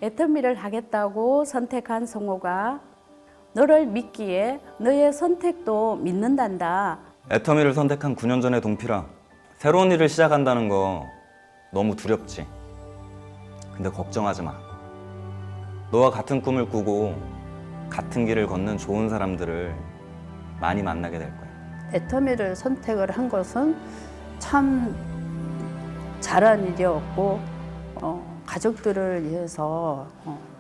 애터미를 하겠다고 선택한 성호가 너를 믿기에 너의 선택도 믿는단다. 애터미를 선택한 9년 전의 동필아, 새로운 일을 시작한다는 거 너무 두렵지? 근데 걱정하지 마. 너와 같은 꿈을 꾸고 같은 길을 걷는 좋은 사람들을 많이 만나게 될 거야. 애터미를 선택을 한 것은 참 잘한 일이었고 가족들을 위해서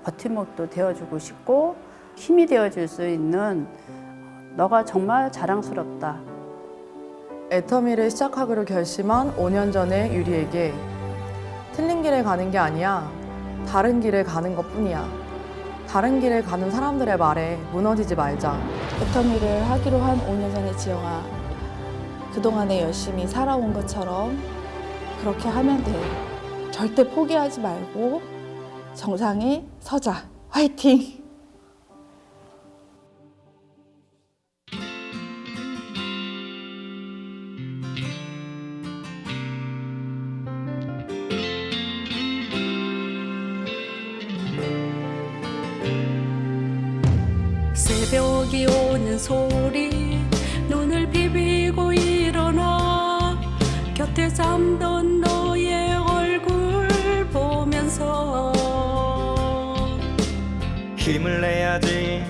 버팀목도 되어주고 싶고 힘이 되어줄 수 있는 너가 정말 자랑스럽다. 애터미를 시작하기로 결심한 5년 전의 유리에게 틀린 길을 가는 게 아니야. 다른 길을 가는 것뿐이야. 다른 길을 가는 사람들의 말에 무너지지 말자. 애터미를 하기로 한 5년 전의 지영아, 그동안에 열심히 살아온 것처럼 그렇게 하면 돼. 절대 포기하지 말고 정상에 서자. 화이팅! 새벽이 오는 소리 눈을 비비고 일어나 곁에 잠든 너의 얼굴 보면서 힘을 내야지.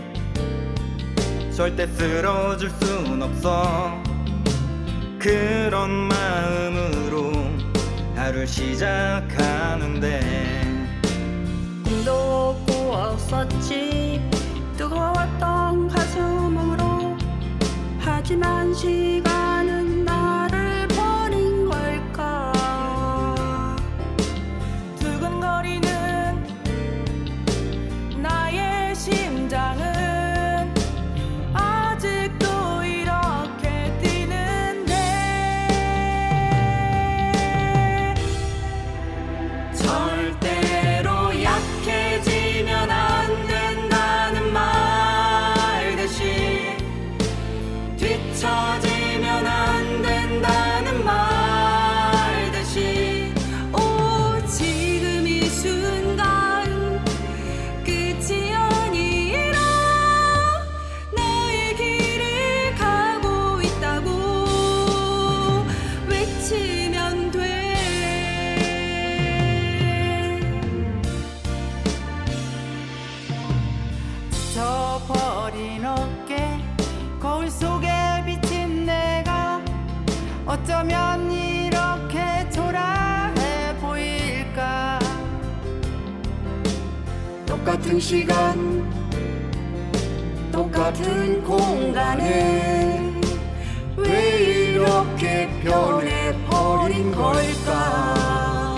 절대 쓰러질 순 없어. 그런 마음으로 하루를 시작하는데 꿈도 꾸었었지 뜨거웠던 가슴으로. 하지만 시간은 나를 버린 걸까. 두근거리는 나의 심장은 아직도 이렇게 뛰는데 절대로 약해지면 안 된다는 말 대신 뒤처지면 안 된다는 말 대신 지금 이 순간 끝이 아니라 나의 길을 가고 있다고 외치면 돼. 지쳐버린 어깨 거울 속에 비친 내가 어쩌면 이렇게 초라해 보일까. 똑같은 시간 똑같은 공간에 왜 이렇게 변해버린 걸까.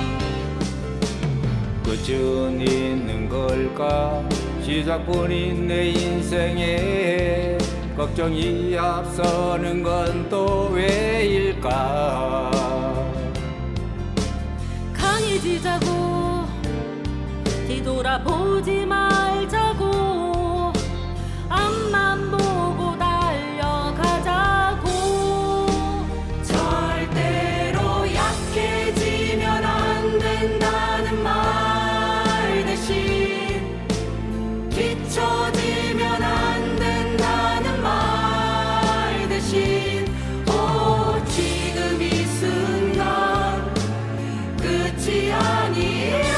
끝은 있는 걸까. 시작뿐인 내 인생에 걱정이 앞서는 건 또 왜일까. 강해지자고 뒤돌아보지 말자고 앞만 보고 달려가자고. 절대로 약해지면 안 된다는 말 대신 뒤처지면 안 된다는 말 대신 지금 이 순간 끝이 아니라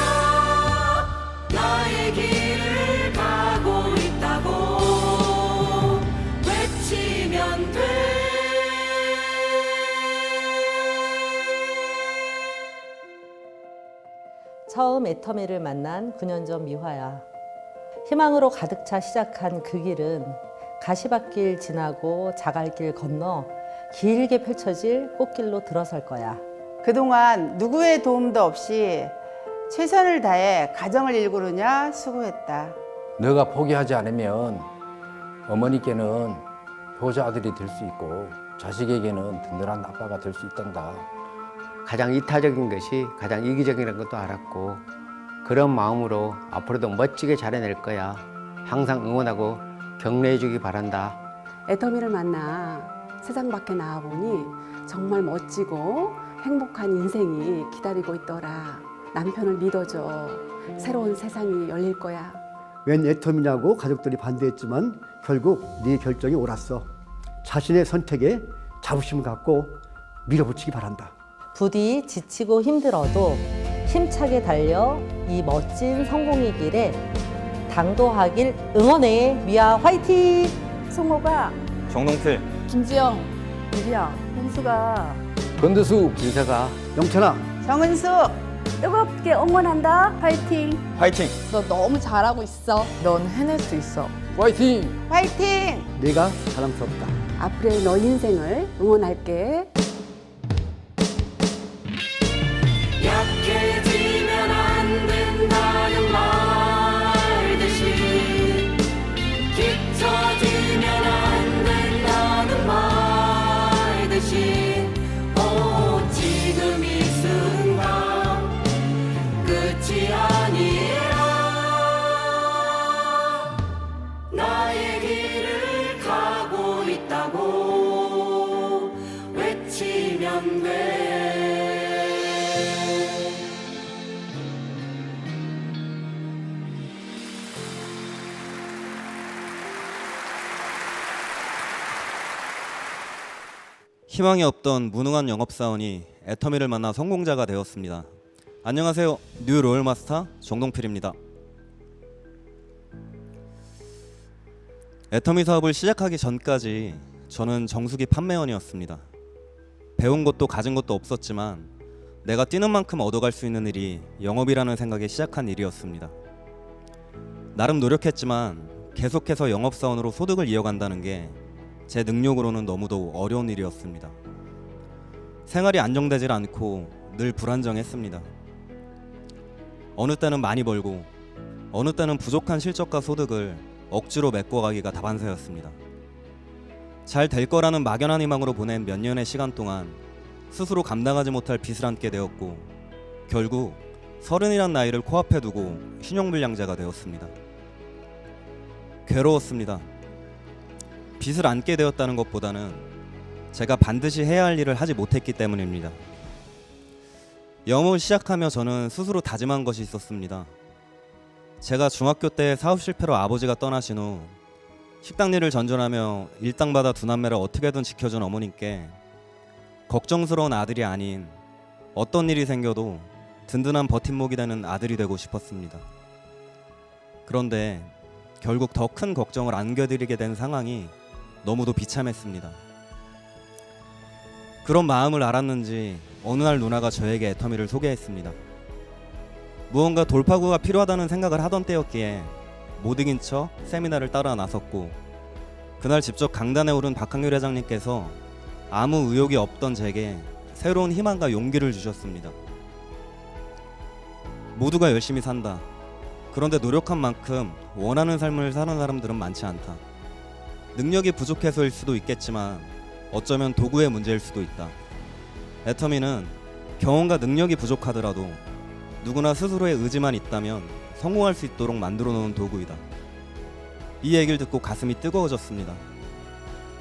나의 길을 가고 있다고 외치면 돼. 처음 애터미를 만난 9년 전 미화야. 희망으로 가득 차 시작한 그 길은 가시밭길 지나고 자갈길 건너 길게 펼쳐질 꽃길로 들어설 거야. 그동안 누구의 도움도 없이 최선을 다해 가정을 일구느냐 수고했다. 너가 포기하지 않으면 어머니께는 효자 아들이 될 수 있고 자식에게는 든든한 아빠가 될 수 있단다. 가장 이타적인 것이 가장 이기적이라는 것도 알았고 그런 마음으로 앞으로도 멋지게 잘해낼 거야. 항상 응원하고 격려해 주기 바란다. 애터미를 만나 세상 밖에 나와보니 정말 멋지고 행복한 인생이 기다리고 있더라. 남편을 믿어줘. 새로운 세상이 열릴 거야. 웬 애텀이냐고 가족들이 반대했지만 결국 네 결정이 옳았어. 자신의 선택에 자부심을 갖고 밀어붙이기 바란다. 부디 지치고 힘들어도 힘차게 달려 이 멋진 성공의 길에 당도하길 응원해. 미아 화이팅! 송호가, 정동필, 김지영, 유리야, 홍수가 건두수 윤서가 영찬아, 정은수 뜨겁게 응원한다. 파이팅. 화이팅! 너 너무 잘하고 있어. 넌 해낼 수 있어. 화이팅! 화이팅! 내가 자랑스럽다. 앞으로의 너 인생을 응원할게. 약해지면 안 된다는 말 대신 뒤처지면 안 된다는 말 대신 지금 이 순간 끝이 아니라 나의 길을 가고 있다고 외치면 돼. 희망이 없던 무능한 영업사원이 애터미를 만나 성공자가 되었습니다. 안녕하세요. 뉴 로열마스터 정동필입니다. 애터미 사업을 시작하기 전까지 저는 정수기 판매원이었습니다. 배운 것도 가진 것도 없었지만 내가 뛰는 만큼 얻어갈 수 있는 일이 영업이라는 생각에 시작한 일이었습니다. 나름 노력했지만 계속해서 영업사원으로 소득을 이어간다는 게 제 능력으로는 너무도 어려운 일이었습니다. 생활이 안정되질 않고 늘 불안정했습니다. 어느 때는 많이 벌고 어느 때는 부족한 실적과 소득을 억지로 메꿔가기가 다반사였습니다. 잘 될 거라는 막연한 희망으로 보낸 몇 년의 시간 동안 스스로 감당하지 못할 빚을 안게 되었고 결국 30이란 나이를 코앞에 두고 신용불량자가 되었습니다. 괴로웠습니다. 빚을 안게 되었다는 것보다는 제가 반드시 해야 할 일을 하지 못했기 때문입니다. 영업을 시작하며 저는 스스로 다짐한 것이 있었습니다. 제가 중학교 때 사업 실패로 아버지가 떠나신 후 식당 일을 전전하며 일당 받아 두 남매를 어떻게든 지켜준 어머님께 걱정스러운 아들이 아닌 어떤 일이 생겨도 든든한 버팀목이 되는 아들이 되고 싶었습니다. 그런데 결국 더 큰 걱정을 안겨드리게 된 상황이 너무도 비참했습니다. 그런 마음을 알았는지 어느 날 누나가 저에게 애터미를 소개했습니다. 무언가 돌파구가 필요하다는 생각을 하던 때였기에 못 이긴 척 세미나를 따라 나섰고 그날 직접 강단에 오른 박항률 회장님께서 아무 의욕이 없던 제게 새로운 희망과 용기를 주셨습니다. 모두가 열심히 산다. 그런데 노력한 만큼 원하는 삶을 사는 사람들은 많지 않다. 능력이 부족해서일 수도 있겠지만 어쩌면 도구의 문제일 수도 있다. 애터미는 경험과 능력이 부족하더라도 누구나 스스로의 의지만 있다면 성공할 수 있도록 만들어 놓은 도구이다. 이 얘기를 듣고 가슴이 뜨거워졌습니다.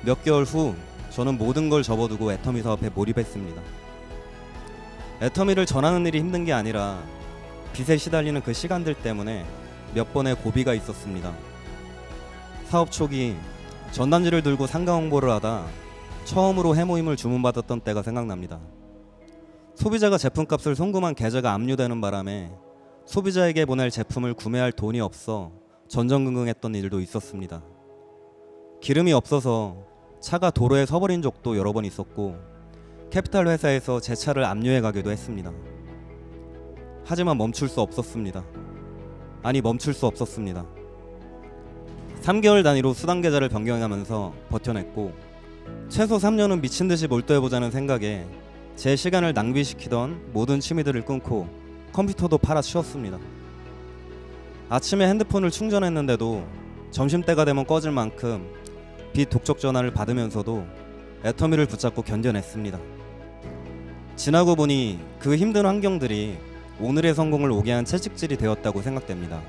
몇 개월 후 저는 모든 걸 접어두고 애터미 사업에 몰입했습니다. 애터미를 전하는 일이 힘든 게 아니라 빚에 시달리는 그 시간들 때문에 몇 번의 고비가 있었습니다. 사업 초기 전단지를 들고 상가 홍보를 하다 처음으로 해모임을 주문받았던 때가 생각납니다. 소비자가 제품값을 송금한 계좌가 압류되는 바람에 소비자에게 보낼 제품을 구매할 돈이 없어 전전긍긍했던 일도 있었습니다. 기름이 없어서 차가 도로에 서버린 적도 여러 번 있었고 캐피탈 회사에서 제 차를 압류해 가기도 했습니다. 하지만 멈출 수 없었습니다. 멈출 수 없었습니다. 3개월 단위로 수당 계좌를 변경하면서 버텨냈고 최소 3년은 미친 듯이 몰두해보자는 생각에 제 시간을 낭비시키던 모든 취미들을 끊고 컴퓨터도 팔아 치웠습니다. 아침에 핸드폰을 충전했는데도 점심때가 되면 꺼질 만큼 비독촉 전화를 받으면서도 애터미를 붙잡고 견뎌냈습니다. 지나고 보니 그 힘든 환경들이 오늘의 성공을 오게 한 채찍질이 되었다고 생각됩니다.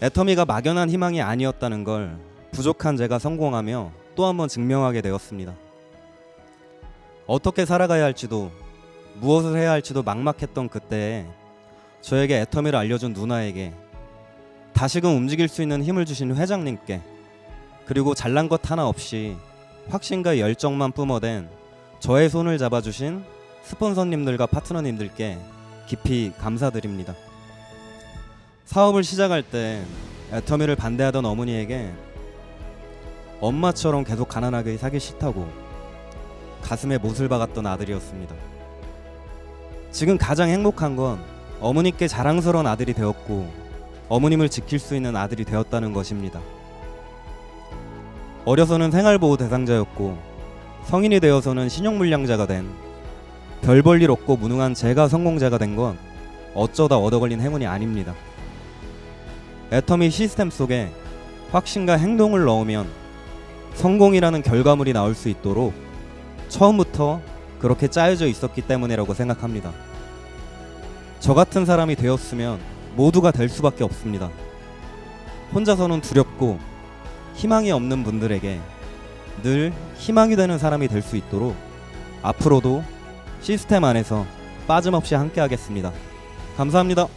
애터미가 막연한 희망이 아니었다는 걸 부족한 제가 성공하며 또 한 번 증명하게 되었습니다. 어떻게 살아가야 할지도 무엇을 해야 할지도 막막했던 그때에 저에게 애터미를 알려준 누나에게, 다시금 움직일 수 있는 힘을 주신 회장님께, 그리고 잘난 것 하나 없이 확신과 열정만 뿜어댄 저의 손을 잡아주신 스폰서님들과 파트너님들께 깊이 감사드립니다. 사업을 시작할 때 애터미를 반대하던 어머니에게 엄마처럼 계속 가난하게 살기 싫다고 가슴에 못을 박았던 아들이었습니다. 지금 가장 행복한 건 어머니께 자랑스러운 아들이 되었고 어머님을 지킬 수 있는 아들이 되었다는 것입니다. 어려서는 생활보호 대상자였고 성인이 되어서는 신용불량자가 된, 별 볼 일 없고 무능한 제가 성공자가 된 건 어쩌다 얻어걸린 행운이 아닙니다. 애터미 시스템 속에 확신과 행동을 넣으면 성공이라는 결과물이 나올 수 있도록 처음부터 그렇게 짜여져 있었기 때문이라고 생각합니다. 저 같은 사람이 되었으면 모두가 될 수밖에 없습니다. 혼자서는 두렵고 희망이 없는 분들에게 늘 희망이 되는 사람이 될 수 있도록 앞으로도 시스템 안에서 빠짐없이 함께 하겠습니다. 감사합니다.